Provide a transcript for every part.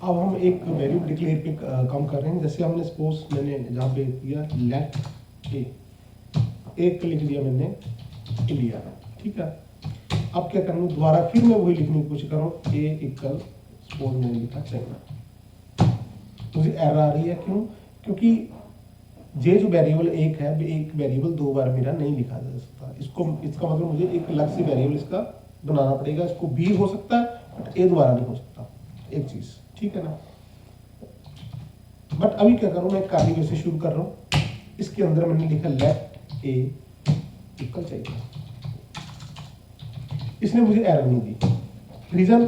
अब हम एक वैल्यू डिक्लेयर पे काम कर रहे हैं। जैसे हमने सपोज मैंने जहाँ पे किया लेट ए, एक लिख दिया मैंने इंडिया, ठीक है। अब क्या करूँ, दोबारा फिर मैं वही लिखने की कोशिश कर रहा हूँ, ए इक्वल सपोज मैंने लिखा चाइना। मुझे एरर आ रही है, क्यों? क्योंकि ये जो वेरिएबल एक है, एक वेरिएबल दो बार मेरा नहीं लिखा जा सकता। इसको, इसका मतलब मुझे एक अलग से वेरिएबल इसका बनाना पड़ेगा। इसको बी हो सकता है बट ए दोबारा नहीं हो सकता, एक चीज, ठीक है ना। बट अभी क्या करूं, मैं कर्ली ब्रैकेट से शुरू कर रहा हूं। इसके अंदर मैंने लिखा लेट ए इक्वल चाहिए। इसने मुझे एरर नहीं दी। रीजन,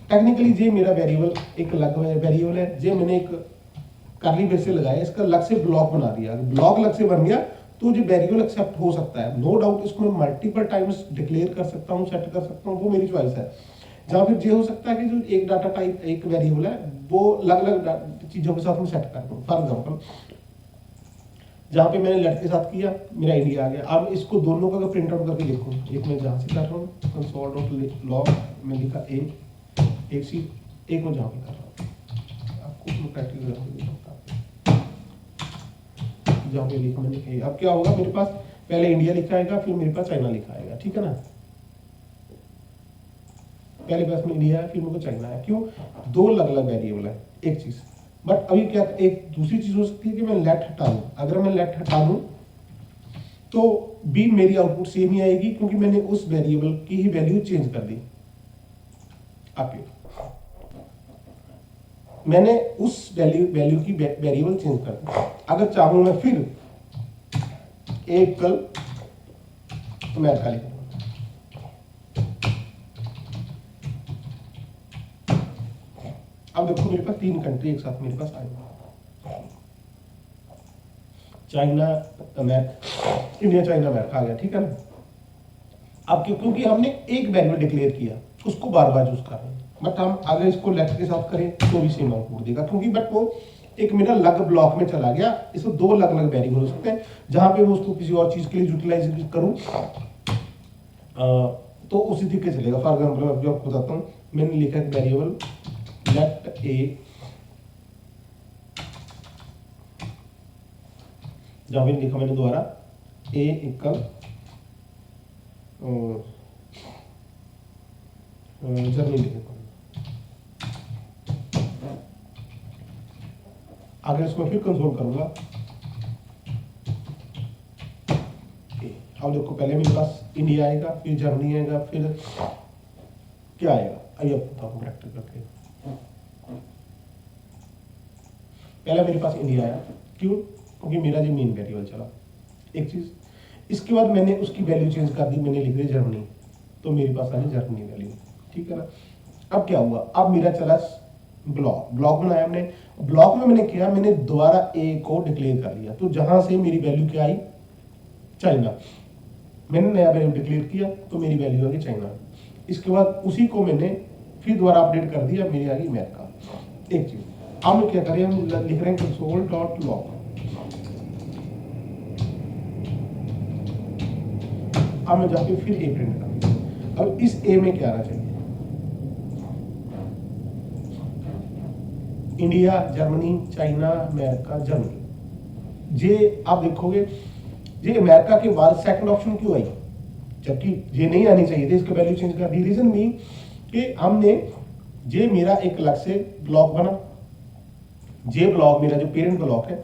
टेक्निकली ये मेरा वेरिएबल एक अलग वेरिएबल है, ये मैंने एक कर्ली ब्रैकेट से लगाया, इसका अलग से ब्लॉक बना दिया। ब्लॉक अलग से बन गया तो जो वेरिएबल एक्सेप्ट हो सकता है, नो डाउट। इसको मैं मल्टीपल टाइम्स डिक्लेयर कर सकता हूँ, सेट कर सकता हूँ, वो मेरी चॉइस है। जहाँ फिर ये हो सकता है कि जो एक डाटा टाइप, एक वेरिएबल है, वो अलग अलग चीजों के साथ मैं सेट कर दूँ। फॉर एग्जाम्पल, जहाँ पे मैंने लेट के साथ किया, मेरा इंडिया आ गया। अब इसको दोनों का अगर प्रिंट आउट करके देखूँ, एक मैं जहाँ से कर रहा हूँ कंसोल डॉट लॉग में लिखा ए, एक सी, एक मैं जहाँ पे कर रहा हूँ, आपको मैं प्रैक्टिकल करके दिखाता हूँ। जहाँ पे लिखा मैंने ए, अब क्या होगा, मेरे पास पहले इंडिया लिखा आएगा, फिर मेरे पास चाइना लिखा आएगा, ठीक है ना। पहले पास में इंडिया है, फिर मेरे को चाइना है। क्यों? दो अलग अलग वेरिएबल है, एक चीज। बट अभी क्या, एक दूसरी चीज हो सकती है कि मैं लेट हटा दूं। अगर मैं लेट हटा दूं तो भी मेरी आउटपुट सेम ही आएगी, क्योंकि मैंने उस वेरिएबल की ही वैल्यू चेंज कर दी। आपके मैंने उस वैल्यू की वेरिएबल चेंज कर दी। अगर चाहूं मैं फिर एक कल अमेरिका लिखूंगा, अब देखो मेरे पास तीन कंट्री एक साथ मेरे पास आएंगे, China America, India China America आ गया, ठीक है ना। अब क्योंकि हमने एक वेरिएबल डिक्लेयर किया, उसको बार बार यूज कर रहे हैं। बट हम अगर इसको लेफ्ट के साथ करें तो भी सेम आउटपुट देगा, क्योंकि बट वो एक मेरा अलग ब्लॉक में चला गया। इसमें दो अलग अलग वेरिएबल हो सकते हैं, जहां पे मैं उसको किसी और चीज के लिए यूटिलाइज करूं तो उसी तरीके चलेगा। फॉर एग्जाम्पल जो आपको बताता हूँ, मैंने लिखा एक वेरिएबल लेट ए, जहां पे लिखा मैंने दोबारा ए इक्वल जर्मनी लिखा, अगर इसको फिर कंसोल करूंगा, अब देखो पहले मेरे पास इंडिया आएगा, फिर जर्मनी आएगा, फिर क्या आएगा, आइए बताओ प्रैक्टिस करके। पहले मेरे पास इंडिया आया, क्यों? क्योंकि मेरा जो मेन वेरिएबल चला, एक चीज। इसके बाद मैंने उसकी वैल्यू चेंज कर दी, मैंने लिख दी जर्मनी, तो मेरे पास आ जर्मनी वैल्यू, ठीक है ना। अब क्या हुआ, अब मेरा चला ब्लॉक बनाया हमने। ब्लॉक में मैंने किया, मैंने दोबारा ए को डिक्लेयर कर लिया, तो जहां से मेरी वैल्यू क्या आई, चाइना। मैंने नया वैल्यू डिक्लेयर किया तो मेरी वैल्यू आ गई चाइना। इसके बाद उसी को मैंने फिर दोबारा अपडेट कर दिया, मेरी आ गई अमेरिका, एक चीज। अब हम क्या करें, हम लिख रहे हैं कंसोल डॉट लॉग। अब मैं जाके फिर ए प्रिंट कर, अब इस ए में क्या आना चाहिए, India, Germany, China, America, Germany. ये आप देखोगे, ये अमेरिका के बाद सेकंड ऑप्शन क्यों आई, जबकि ये नहीं आनी चाहिए थी। इसका वैल्यू चेंज कर दी। रीजन भी कि हमने, ये मेरा एक अलग से ब्लॉक बना, ये ब्लॉक मेरा जो पेरेंट ब्लॉक है,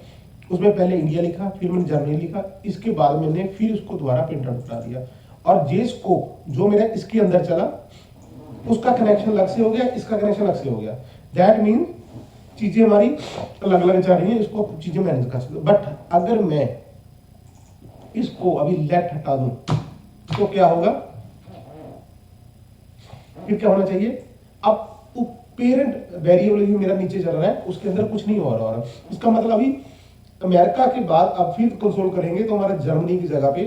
उसमें पहले इंडिया लिखा, फिर मैंने जर्मनी लिखा, इसके बाद मैंने फिर उसको दोबारा प्रिंट आउट करा दिया। और ये स्कोप जो मेरा इसके अंदर चला, उसका कनेक्शन अलग से हो गया, इसका कनेक्शन अलग से हो गया। दैट मीन चीजें हमारी अलग अलग जा रही है, इसको चीजें मैनेज कर सकते। बट अगर मैं इसको अभी लेट हटा दूं तो क्या होगा, फिर क्या होना चाहिए, अब पेरेंट वेरिएबल जो मेरा नीचे चल रहा है उसके अंदर कुछ नहीं हो रहा। इसका मतलब अभी अमेरिका के बाद अब फिर कंसोल करेंगे तो हमारा जर्मनी की जगह पे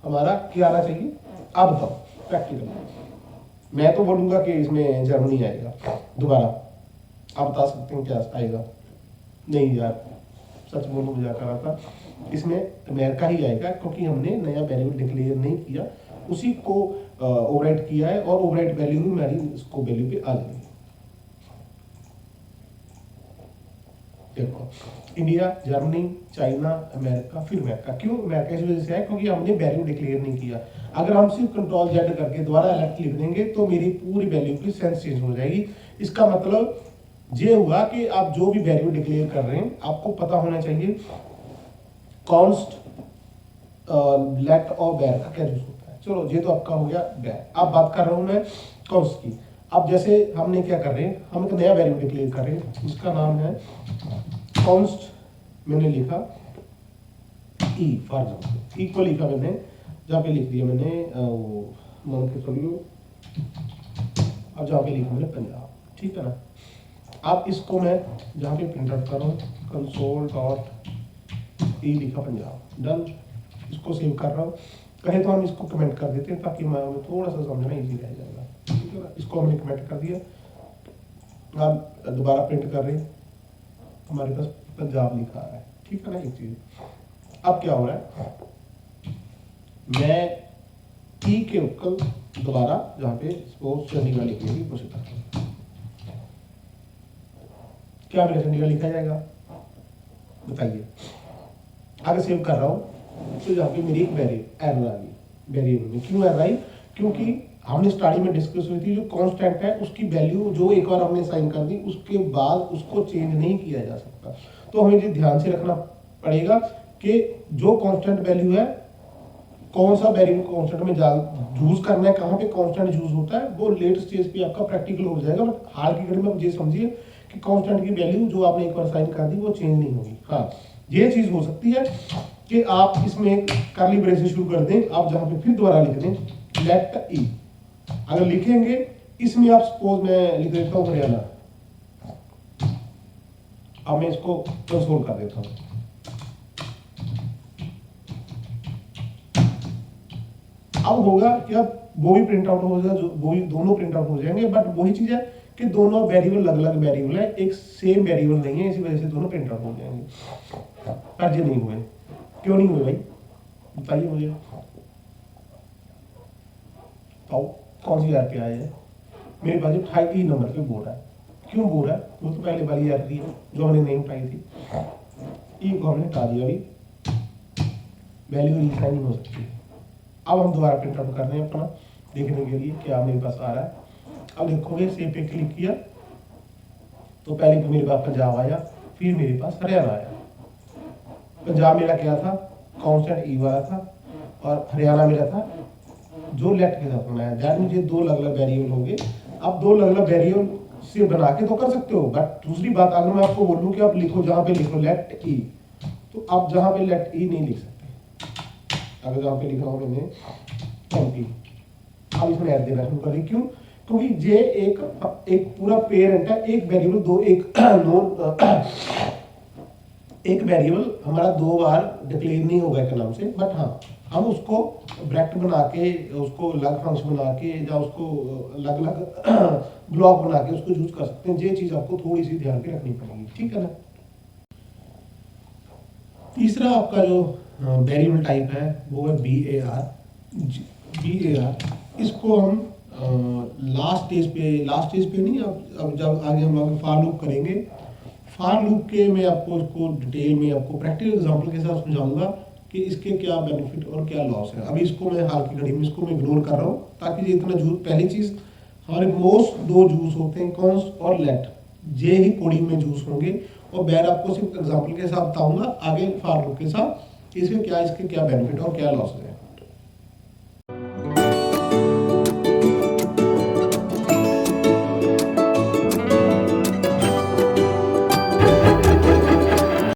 हमारा क्या आना चाहिए। अब बताओ प्रैक्टिकल, मैं तो बोलूंगा कि इसमें जर्मनी आएगा दोबारा, आप बता सकते हैं क्या आएगा। नहीं यार, सच बोलूं मजाक कर रहा था, इसमें अमेरिका ही आएगा, क्योंकि हमने नया वेरिएबल डिक्लेयर नहीं किया, उसी को ओवरराइट किया है, और ओवरराइट वैल्यू भी हमारी इसको वैल्यू पे आ जाएगी। देखो इंडिया, जर्मनी, चाइना, अमेरिका, फिर अमेरिका। क्यों अमेरिका इस वजह से है क्योंकि हमने वैल्यू डिक्लेयर नहीं किया। अगर हम सिर्फ कंट्रोल जेड करके दोबारा लेफ्ट लिख देंगे तो मेरी पूरी वैल्यू की सेंस चेंज हो जाएगी। इसका मतलब ये हुआ कि आप जो भी वैल्यू डिक्लेयर कर रहे हैं आपको पता होना चाहिए कॉन्स्ट लेट और बैर का क्या यूज होता है। चलो ये तो आपका हो गया बैर। अब बात कर रहा हूं मैं कॉन्स्ट की। अब जैसे हमने क्या कर रहे हैं, हम एक नया वैल्यू डिक्लेयर कर रहे हैं, उसका नाम है कॉन्स्ट। मैंने लिखा ई फॉर एग्जाम्पल, ई को लिखा मैंने, जहाँ पे लिख दिया मैंने वो मान के चलिए, अब जहाँ पे लिखा मैंने पंजाब, ठीक है ना। अब इसको मैं जहाँ पे प्रिंट आउट कर रहा हूँ कंसोल डॉट ई लिखा पंजाब, डन। इसको सेव कर रहा हूँ। कहे तो हम इसको कमेंट कर देते हैं ताकि मैं थोड़ा सा समझना इजी रह जाएगा, ठीक है ना। इसको हमने कमेंट कर दिया। अब दोबारा प्रिंट कर रहे हैं, हमारे पास पंजाब लिखा आ रहा है, ठीक है ना। एक चीज अब क्या हो रहा है, मैं ई के ऊपर दोबारा जहाँ पे सपोज चंडीगढ़ लिखेगी उसे करता हूँ, क्या मेरा चंडीगढ़ लिखा जाएगा बताइए। आगे सेव कर रहा हूँ तो यहाँ पे मेरी एक एरर आ गई वेरिएबल में। क्यों एरर आई? क्योंकि हमने स्टार्टिंग में डिस्कस हुई थी जो कांस्टेंट है उसकी वैल्यू जो एक बार हमने साइन कर दी उसके बाद उसको चेंज नहीं किया जा सकता। तो हमें ये ध्यान से रखना पड़ेगा कि जो कांस्टेंट वैल्यू है कौन सा वेरिएबल कांस्टेंट में यूज करना है, कहाँ पे कांस्टेंट यूज होता है, वो लेट स्टेज पे आपका प्रैक्टिकल हो जाएगा। बट हाल की घड़ी में आप ये समझिए कि कांस्टेंट की वैल्यू जो आपने एक बार साइन कर दी वो चेंज नहीं होगी। हाँ ये चीज हो सकती है कि आप इसमें कर्ली ब्रेसेस शुरू कर दें, आप जहां पे फिर दोबारा लिख दें लेट ई। अगर लिखेंगे इसमें आप सपोज मैं लिख देता हूँ हरियाणा, अब मैं इसको कंसोल कर देता हूँ। अब होगा कि अब वो भी प्रिंट आउट हो जाएगा, वो भी दोनों प्रिंट आउट हो जाएंगे। बट वही चीज है कि दोनों वेरिएबल अलग अलग वेरिएबल है, एक सेम वेरिएबल नहीं है, इसी वजह से दोनों प्रिंट आउट हो जाएंगे। पर ये नहीं हुए, क्यों नहीं हुए भाई बताइए मुझे। तो कौन सी आर पे आए हैं? मेरे पास 28 नंबर पे बोल रहा है। क्यों बोल रहा है? वो तो पहले वाली आर है जो हमने नहीं उठाई थी, ई को हमने हटा दिया, अभी वैल्यू रीसाइन नहीं हो सकती। अब हम दोबारा प्रिंट आउट कर रहे हैं अपना देखने के लिए क्या मेरे पास आ रहा है। अब देखोगे सेव पे क्लिक किया तो पहले तो मेरे पास पंजाब आया, फिर मेरे पास हरियाणा आया। पंजाब मेरा क्या था? कांस्टेंट ई वाला था, और हरियाणा मेरा था जो लेट के साथ बनाया। दैट मींस ये दो अलग अलग वेरिएबल होंगे। अब दो अलग अलग वेरिएबल से बना के तो कर सकते हो, बट दूसरी बात अगर मैं आपको बोलूं कि आप लिखो जहां पे लिखो लेट ई, तो आप जहां पे लेट ई नहीं लिख सकते। अगर जहां पे लिखा हो मैंने एमपी, अब इसमें ऐड देना शुरू करें। क्यों? क्योंकि ये एक पूरा पेरेंट है, एक वेरिएबल दो एक वेरिएबल हमारा दो बार डिक्लेयर नहीं होगा एक नाम से। बट हाँ हम उसको ब्रैकेट बना के उसको अलग फंक्शन बना के या उसको अलग अलग ब्लॉक बना के उसको यूज कर सकते हैं। ये चीज आपको थोड़ी सी ध्यान पे रखनी पड़ेगी, ठीक है ना। तीसरा आपका जो वेरिएबल टाइप है वो है BAR। इसको हम लास्ट स्टेज पे नहीं, अब जब आगे हम लोग फॉर लूप करेंगे, फॉर लूप के मैं आपको इसको डिटेल में आपको प्रैक्टिकल एग्जांपल के साथ समझाऊंगा कि इसके क्या बेनिफिट और क्या लॉस है। अभी इसको मैं हाल की घड़ी में इसको मैं इग्नोर कर रहा हूँ ताकि ये इतना जूस, पहली चीज हमारे मोस्ट दो जूस होते हैं कॉन्स्ट और लेट, ये ही कोडिंग में जूस होंगे। और मैं आपको सिर्फ एग्जांपल के साथ बताऊंगा आगे फॉर लूप के साथ इसके क्या बेनिफिट और क्या लॉस है।